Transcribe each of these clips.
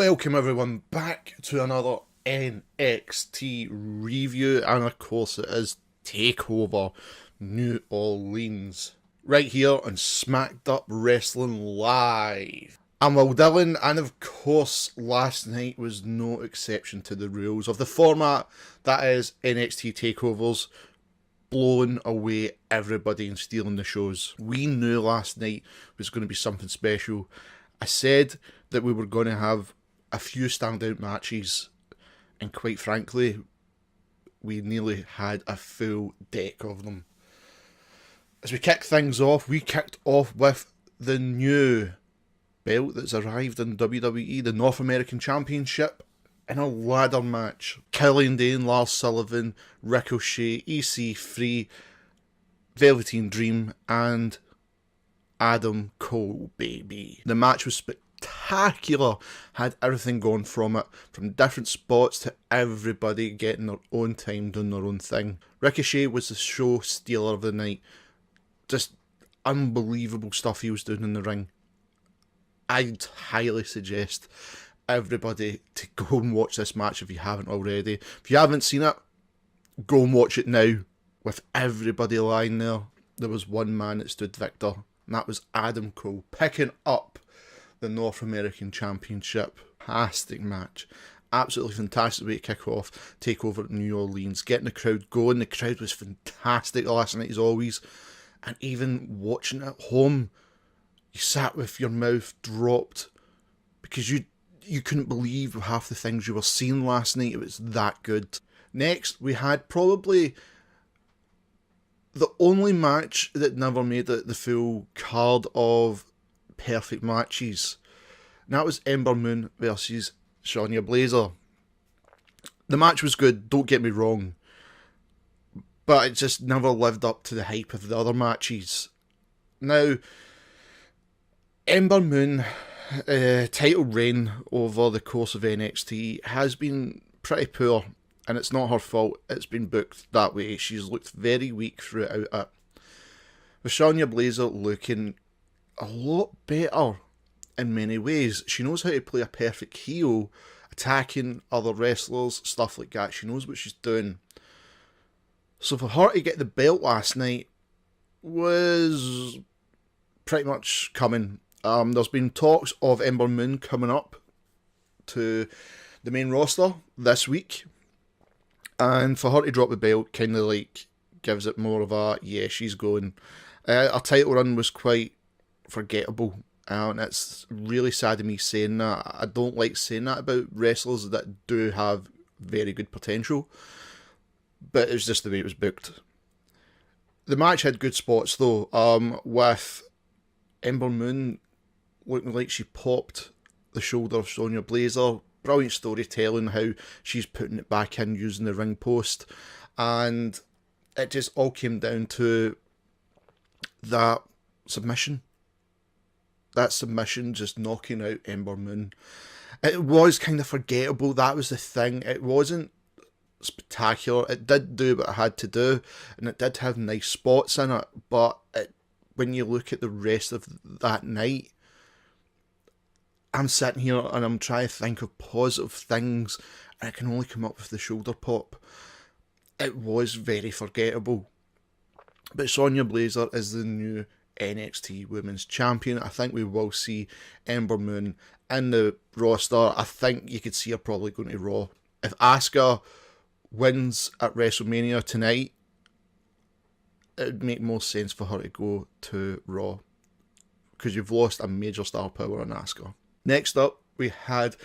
Welcome everyone back to another NXT review, and of course it is TakeOver New Orleans, right here on Smacked Up Wrestling Live. I'm Will Dillon, and of course last night was no exception to the rules of the format that is NXT TakeOvers, blowing away everybody and stealing the shows. We knew last night was going to be something special. I said that we were going to have a few standout matches, and quite frankly, we nearly had a full deck of them. As we kick things off, we kicked off with the new belt that's arrived in WWE, the North American Championship, in a ladder match. Killian Dane, Lars Sullivan, Ricochet, EC3, Velveteen Dream, and Adam Cole, baby. The match was spectacular, had everything going from it, from different spots to everybody getting their own time, doing their own thing. Ricochet was the show stealer of the night. Just unbelievable stuff he was doing in the ring. I'd highly suggest everybody to go and watch this match if you haven't already. If you haven't seen it, go and watch it now. With everybody lying there, there was one man that stood victor, and that was Adam Cole, picking up the North American Championship. Fantastic match. Absolutely fantastic way to kick off TakeOver at New Orleans. Getting the crowd going. The crowd was fantastic last night as always. And even watching it at home, you sat with your mouth dropped because you couldn't believe half the things you were seeing last night. It was that good. Next, we had probably the only match that never made it the full card of perfect matches. And that was Ember Moon versus Shayna Baszler. The match was good, don't get me wrong, but it just never lived up to the hype of the other matches. Now, Ember Moon title reign over the course of NXT has been pretty poor, and it's not her fault. It's been booked that way. She's looked very weak throughout it, with Shayna Baszler looking a lot better in many ways. She knows how to play a perfect heel, attacking other wrestlers, stuff like that. She knows what she's doing. So for her to get the belt last night was pretty much coming. There's been talks of Ember Moon coming up to the main roster this week, and for her to drop the belt kind of like gives it more of a, yeah, she's going. Her title run was quite forgettable, and it's really sad to me saying that. I don't like saying that about wrestlers that do have very good potential, but it's just the way it was booked. The match had good spots though, with Ember Moon looking like she popped the shoulder of Shayna Baszler. Brilliant storytelling, how she's putting it back in using the ring post, and it just all came down to that submission. That submission just knocking out Ember Moon. It was kind of forgettable, that was the thing. It wasn't spectacular. It did do what it had to do, and it did have nice spots in it, but when you look at the rest of that night, I'm sitting here and I'm trying to think of positive things, and I can only come up with the shoulder pop. It was very forgettable. But Shayna Baszler is the new NXT Women's Champion. I think we will see Ember Moon in the roster. I think you could see her probably going to Raw. If Asuka wins at WrestleMania tonight, it would make more sense for her to go to Raw, because you've lost a major star power on Asuka. Next up, we had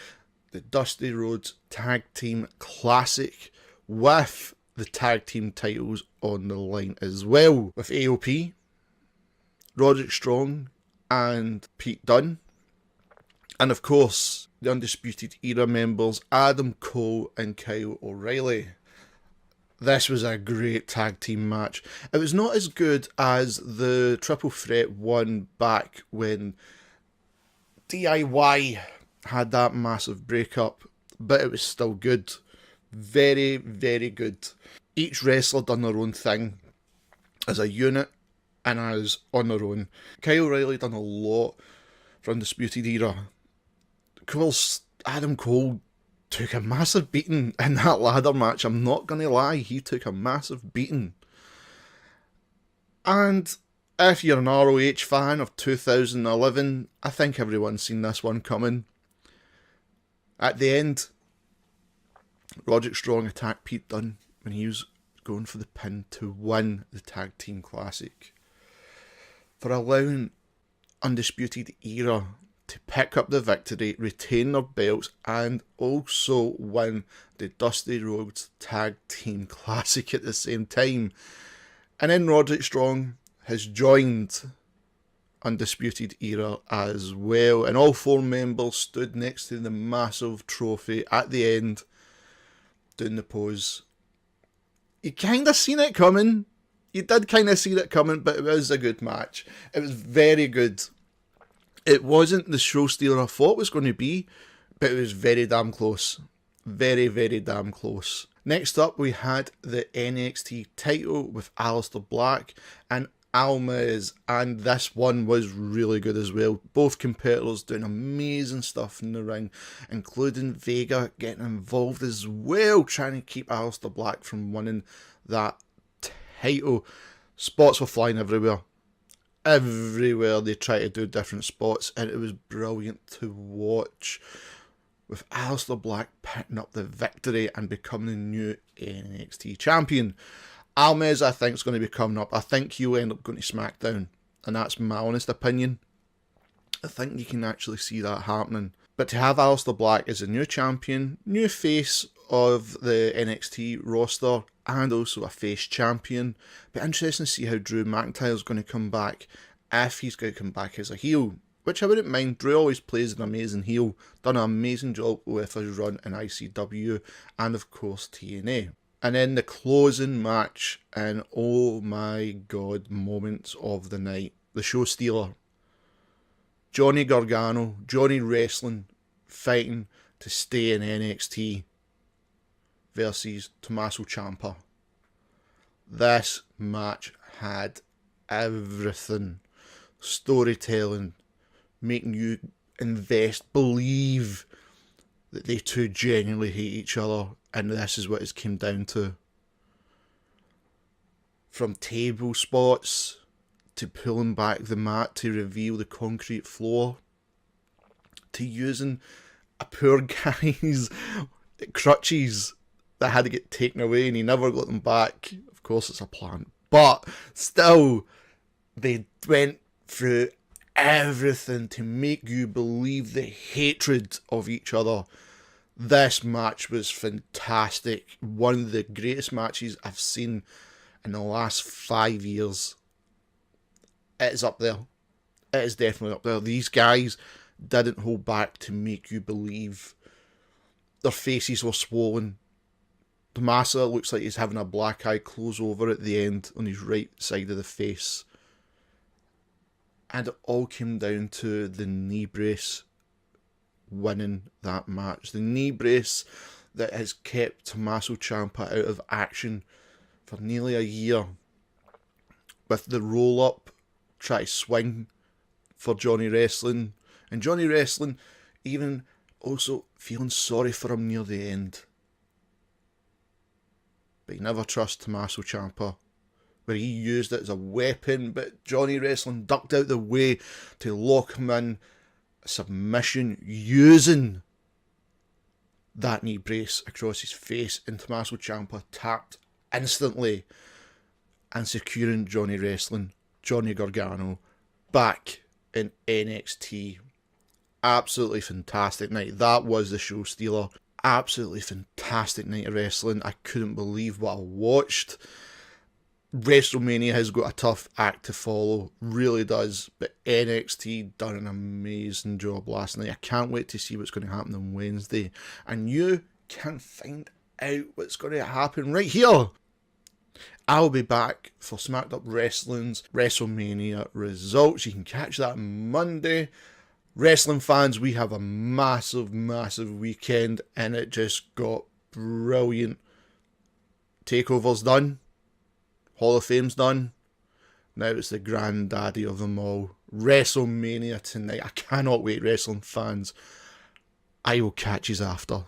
the Dusty Rhodes Tag Team Classic with the tag team titles on the line as well, with AOP, Roderick Strong and Pete Dunne, and of course the Undisputed Era members Adam Cole and Kyle O'Reilly. This was a great tag team match. It was not as good as the Triple Threat one back when DIY had that massive breakup, but it was still good. Very, very good. Each wrestler done their own thing as a unit and as on their own. Kyle O'Reilly done a lot for Undisputed Era. Of course, Adam Cole took a massive beating in that ladder match. I'm not going to lie, he took a massive beating. And if you're an ROH fan of 2011, I think everyone's seen this one coming. At the end, Roderick Strong attacked Pete Dunne when he was going for the pin to win the Tag Team Classic, for allowing Undisputed Era to pick up the victory, retain their belts, and also win the Dusty Rhodes Tag Team Classic at the same time. And then Roderick Strong has joined Undisputed Era as well, and all four members stood next to the massive trophy at the end, doing the pose. You kind of seen it coming. You did kind of see it coming, but it was a good match. It was very good. It wasn't the show stealer I thought it was going to be, but it was very damn close. Very, very damn close. Next up, we had the NXT title with Aleister Black and Almas, and this one was really good as well. Both competitors doing amazing stuff in the ring, including Vega getting involved as well, trying to keep Aleister Black from winning that title. Spots were flying everywhere. Everywhere they tried to do different spots, and it was brilliant to watch, with Aleister Black picking up the victory and becoming the new NXT champion. Almas, I think, is going to be coming up. I think he'll end up going to SmackDown, and that's my honest opinion. I think you can actually see that happening. But to have Aleister Black as a new champion, new face of the NXT roster, and also a face champion. But interesting to see how Drew McIntyre is going to come back, if he's going to come back as a heel, which I wouldn't mind. Drew always plays an amazing heel, done an amazing job with his run in ICW and of course TNA. And then the closing match, and oh my god, moments of the night. The show stealer, Johnny Gargano, Johnny Wrestling, fighting to stay in NXT versus Tommaso Ciampa. This match had everything. Storytelling, making you invest, believe that they two genuinely hate each other, and this is what it came down to. From table spots to pulling back the mat to reveal the concrete floor, to using a poor guy's crutches that had to get taken away and he never got them back. Of course it's a plan, but still they went through everything to make you believe the hatred of each other. This match was fantastic. One of the greatest matches I've seen in the last 5 years. It is up there. It is definitely up there. These guys didn't hold back to make you believe. Their faces were swollen. Tommaso looks like he's having a black eye close over at the end on his right side of the face. And it all came down to the knee brace winning that match. The knee brace that has kept Tommaso Ciampa out of action for nearly a year. With the roll up, try to swing for Johnny Wrestling. And Johnny Wrestling even also feeling sorry for him near the end. But you never trust Tommaso Ciampa, where he used it as a weapon, but Johnny Wrestling ducked out the way to lock him in a submission using that knee brace across his face, and Tommaso Ciampa tapped instantly and securing Johnny Wrestling, Johnny Gargano, back in NXT. Absolutely fantastic night. That was the show stealer. Absolutely fantastic night of wrestling. I couldn't believe what I watched. WrestleMania has got a tough act to follow, really does, but NXT done an amazing job last night. I can't wait to see what's going to happen on Wednesday, and you can find out what's going to happen right here. I'll be back for Smacked Up Wrestling's WrestleMania results. You can catch that Monday. Wrestling fans, we have a massive, massive weekend, and it just got brilliant. TakeOver's done. Hall of Fame's done. Now it's the granddaddy of them all. WrestleMania tonight. I cannot wait, wrestling fans. I will catch you after.